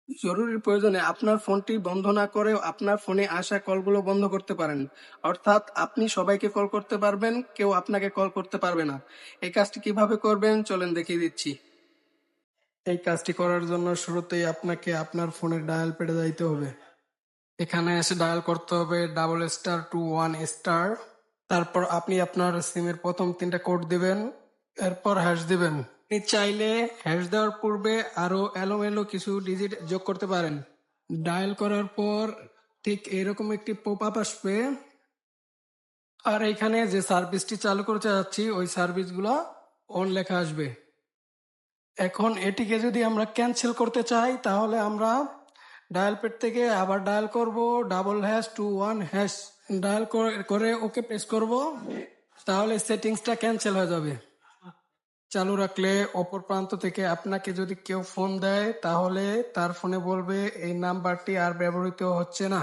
জরুরি প্রয়োজনে আপনার ফোনটি বন্ধ না করেও আপনার ফোনে আসা কলগুলো বন্ধ করতে পারেন। অর্থাৎ আপনি সবাইকে কল করতে পারবেন, কেউ আপনাকে কল করতে পারবে না। এই কাজটি কিভাবে করবেন চলেন দেখিয়ে দিচ্ছি। এই কাজটি করার জন্য শুরুতেই আপনাকে আপনার ফোনের ডায়াল প্যাডে যাইতে হবে। এখানে এসে ডায়াল করতে হবে *221#। তারপর আপনি আপনার সিমের প্রথম 3টা কোড দিবেন, এরপর হ্যাশ দিবেন। আপনি চাইলে হ্যাশ দেওয়ার পূর্বে আরো এলোমেলো কিছু ডিজিট যোগ করতে পারেন। ডায়াল করার পর ঠিক এরকম একটি পপ আপ আসবে, আর এখানে যে সার্ভিসটি চালু করতে যাচ্ছি ওই সার্ভিসগুলো অন লেখা আসবে। এখন এটিকে যদি আমরা ক্যান্সেল করতে চাই তাহলে আমরা ডায়াল প্যাড থেকে আবার ডায়াল করব *21#। ডায়াল করে ওকে প্রেস করব, তাহলে সেটিংসটা ক্যান্সেল হয়ে যাবে। চালু রাখলে অপর প্রান্ত থেকে আপনাকে যদি কেউ ফোন দেয় তাহলে তার ফোনে বলবে এই নাম্বারটি আর ব্যবহৃত হচ্ছে না।